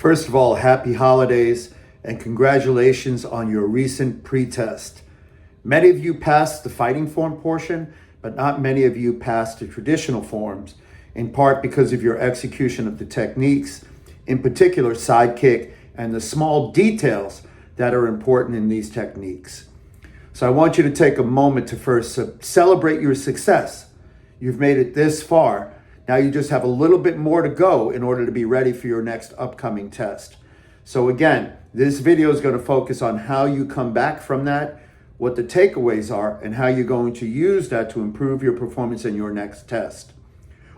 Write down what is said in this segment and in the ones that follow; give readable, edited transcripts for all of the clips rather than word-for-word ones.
First of all, happy holidays and congratulations on your recent pretest. Many of you passed the fighting form portion, but not many of you passed the traditional forms, in part because of your execution of the techniques, in particular sidekick and the small details that are important in these techniques. So I want you to take a moment to first celebrate your success. You've made it this far. Now you just have a little bit more to go in order to be ready for your next upcoming test. So again, this video is going to focus on how you come back from that, what the takeaways are, and how you're going to use that to improve your performance in your next test.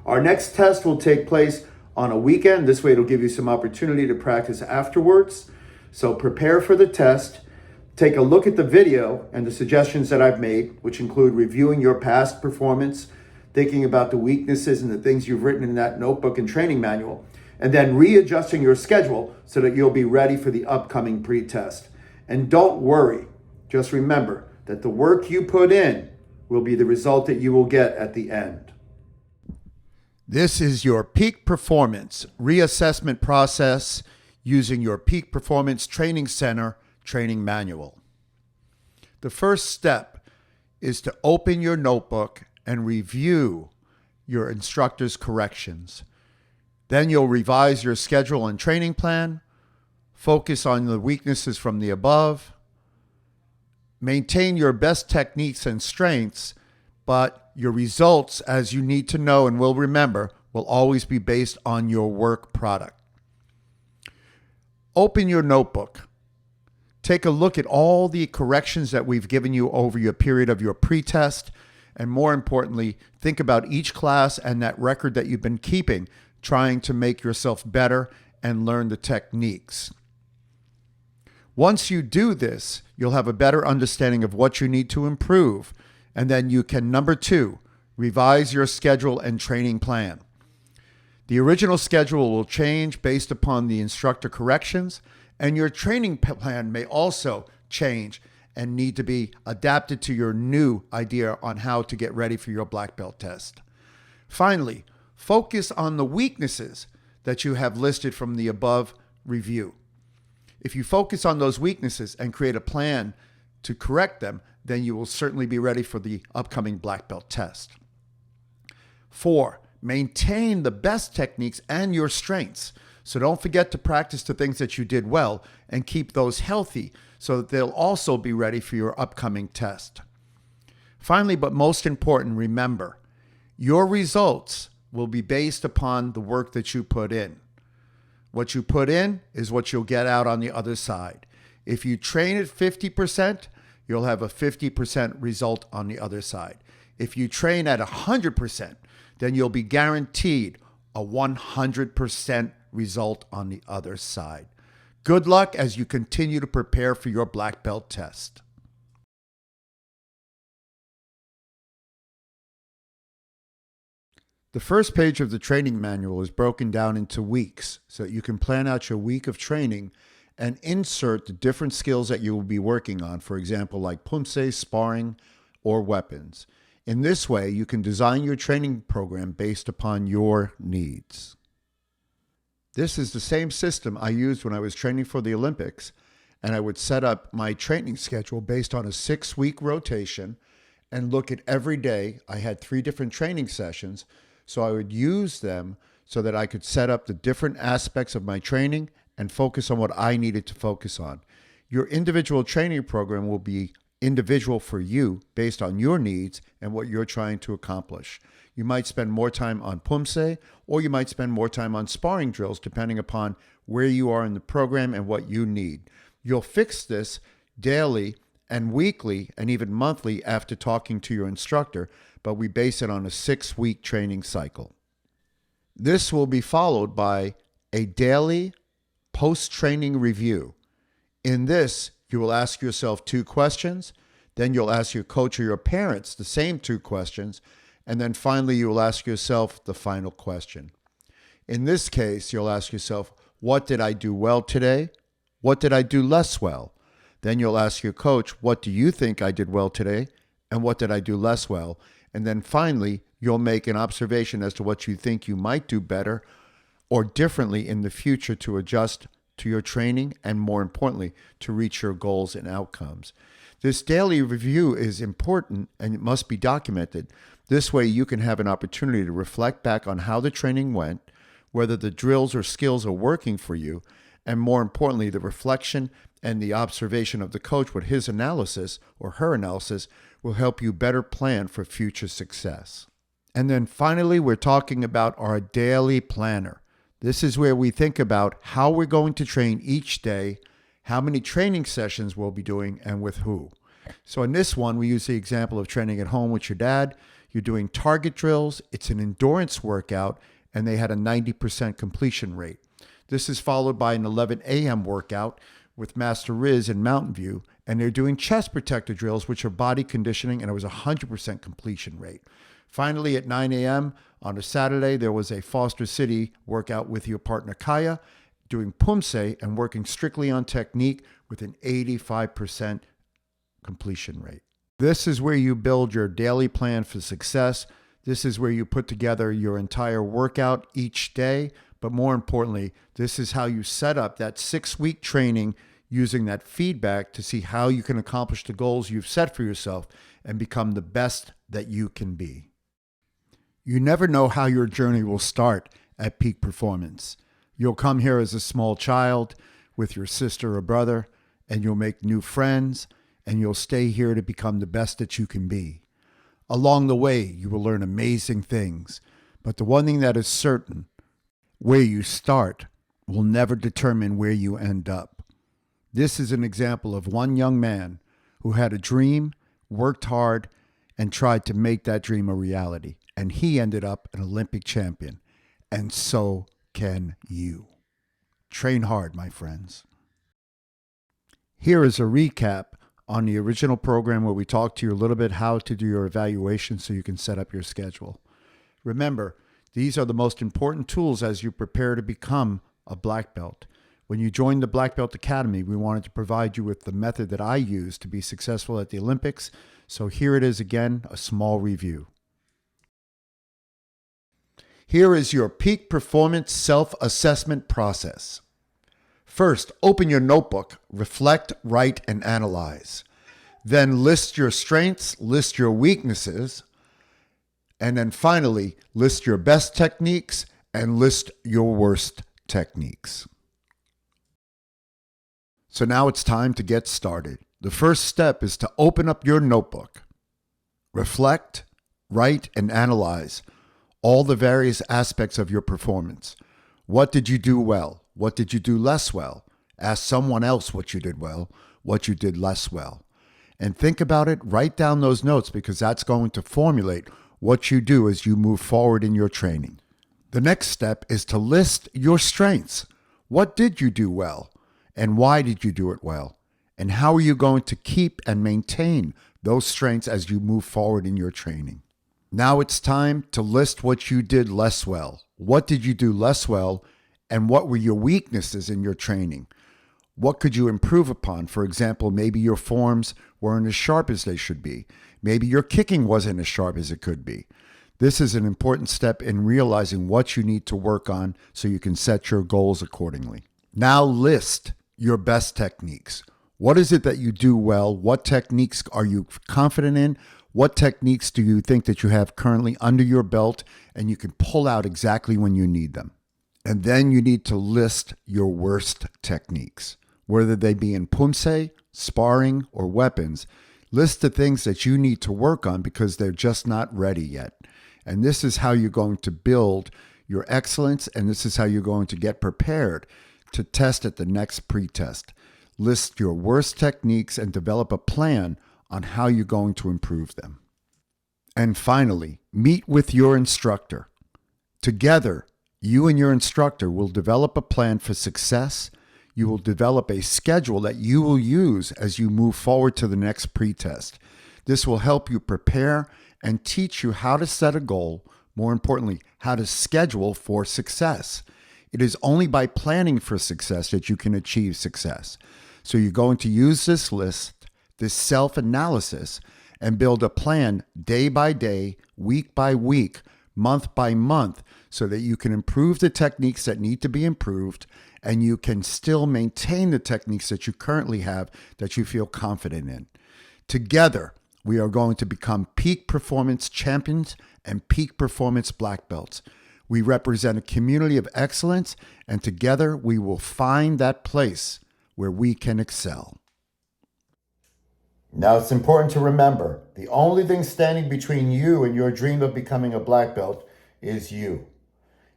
Our next test will take place on a weekend. This way it'll give you some opportunity to practice afterwards. So prepare for the test. Take a look at the video and the suggestions that I've made, which include reviewing your past performance, thinking about the weaknesses and the things you've written in that notebook and training manual, and then readjusting your schedule so that you'll be ready for the upcoming pretest. And don't worry, just remember that the work you put in will be the result that you will get at the end. This is your peak performance reassessment process using your Peak Performance Training Center training manual. The first step is to open your notebook and review your instructor's corrections. Then you'll revise your schedule and training plan, focus on the weaknesses from the above, maintain your best techniques and strengths, but your results, as you need to know and will remember, will always be based on your work product. Open your notebook. Take a look at all the corrections that we've given you over your period of your pretest. And more importantly, think about each class and that record that you've been keeping, trying to make yourself better and learn the techniques. Once you do this, you'll have a better understanding of what you need to improve. And then you can, number 2, revise your schedule and training plan. The original schedule will change based upon the instructor corrections, and your training plan may also change and need to be adapted to your new idea on how to get ready for your black belt test. Finally, focus on the weaknesses that you have listed from the above review. If you focus on those weaknesses and create a plan to correct them, then you will certainly be ready for the upcoming black belt test. 4, maintain the best techniques and your strengths. So don't forget to practice the things that you did well and keep those healthy so that they'll also be ready for your upcoming test. Finally, but most important, remember, your results will be based upon the work that you put in. What you put in is what you'll get out on the other side. If you train at 50%, you'll have a 50% result on the other side. If you train at 100%, then you'll be guaranteed a 100% result on the other side. Good luck as you continue to prepare for your black belt test. The first page of the training manual is broken down into weeks so that you can plan out your week of training and insert the different skills that you will be working on, for example, like pumse, sparring, or weapons. In this way, you can design your training program based upon your needs. This is the same system I used when I was training for the Olympics, and I would set up my training schedule based on a 6-week rotation and look at every day. I had 3 different training sessions, so I would use them so that I could set up the different aspects of my training and focus on what I needed to focus on. Your individual training program will be individual for you based on your needs and what you're trying to accomplish. You might spend more time on pumse, or you might spend more time on sparring drills, depending upon where you are in the program and what you need. You'll fix this daily and weekly and even monthly after talking to your instructor, but we base it on a 6-week training cycle. This will be followed by a daily post-training review. In this, you will ask yourself 2 questions, then you'll ask your coach or your parents the same 2 questions, and then finally you will ask yourself the final question. In this case, you'll ask yourself, what did I do well today? What did I do less well? Then you'll ask your coach, what do you think I did well today? And what did I do less well? And then finally, you'll make an observation as to what you think you might do better or differently in the future to adjust to your training and, more importantly, to reach your goals and outcomes. This daily review is important and it must be documented. This way you can have an opportunity to reflect back on how the training went, whether the drills or skills are working for you, and more importantly, the reflection and the observation of the coach with his analysis or her analysis will help you better plan for future success. And then finally, we're talking about our daily planner. This is where we think about how we're going to train each day, how many training sessions we'll be doing, and with who. So in this one, we use the example of training at home with your dad. You're doing target drills. It's an endurance workout, and they had a 90% completion rate. This is followed by an 11 a.m. workout with Master Riz in Mountain View, and they're doing chest protector drills, which are body conditioning, and it was a 100% completion rate. Finally, at 9 a.m. on a Saturday, there was a Foster City workout with your partner Kaya, doing Pumse and working strictly on technique with an 85% completion rate. This is where you build your daily plan for success. This is where you put together your entire workout each day. But more importantly, this is how you set up that 6-week training using that feedback to see how you can accomplish the goals you've set for yourself and become the best that you can be. You never know how your journey will start at peak performance. You'll come here as a small child with your sister or brother, and you'll make new friends, and you'll stay here to become the best that you can be. Along the way, you will learn amazing things, but the one thing that is certain, where you start will never determine where you end up. This is an example of one young man who had a dream, worked hard, and tried to make that dream a reality. And he ended up an Olympic champion. And so can you. Train hard, my friends. Here is a recap on the original program where we talked to you a little bit how to do your evaluation so you can set up your schedule. Remember, these are the most important tools as you prepare to become a black belt. When you joined the Black Belt Academy, we wanted to provide you with the method that I use to be successful at the Olympics. So here it is again, a small review. Here is your peak performance self-assessment process. First, open your notebook, reflect, write, and analyze. Then list your strengths, list your weaknesses, and then finally, list your best techniques and list your worst techniques. So now it's time to get started. The first step is to open up your notebook. Reflect, write, and analyze all the various aspects of your performance. What did you do well? What did you do less well? Ask someone else what you did well, what you did less well. And think about it, write down those notes because that's going to formulate what you do as you move forward in your training. The next step is to list your strengths. What did you do well? And why did you do it well? And how are you going to keep and maintain those strengths as you move forward in your training? Now it's time to list what you did less well. What did you do less well? And what were your weaknesses in your training? What could you improve upon? For example, maybe your forms weren't as sharp as they should be. Maybe your kicking wasn't as sharp as it could be. This is an important step in realizing what you need to work on so you can set your goals accordingly. Now list your best techniques. What is it that you do well? What techniques are you confident in? What techniques do you think that you have currently under your belt and you can pull out exactly when you need them? And then you need to list your worst techniques, whether they be in Pumse, sparring, or weapons. List the things that you need to work on because they're just not ready yet. And this is how you're going to build your excellence, and this is how you're going to get prepared to test at the next pre-test. List your worst techniques and develop a plan on how you're going to improve them. And finally, meet with your instructor. Together, you and your instructor will develop a plan for success. You will develop a schedule that you will use as you move forward to the next pre-test. This will help you prepare and teach you how to set a goal, more importantly, how to schedule for success. It is only by planning for success that you can achieve success. So you're going to use this list, this self-analysis, and build a plan day by day, week by week, month by month so that you can improve the techniques that need to be improved and you can still maintain the techniques that you currently have that you feel confident in. Together, we are going to become peak performance champions and peak performance black belts. We represent a community of excellence, and together we will find that place where we can excel. Now, it's important to remember, the only thing standing between you and your dream of becoming a black belt is you.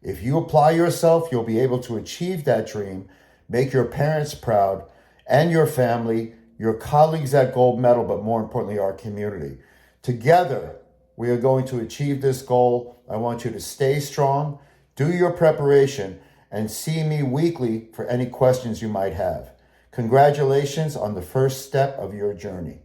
If you apply yourself, you'll be able to achieve that dream, make your parents proud, and your family, your colleagues at Gold Medal, but more importantly, our community. Together, we are going to achieve this goal. I want you to stay strong, do your preparation, and see me weekly for any questions you might have. Congratulations on the first step of your journey.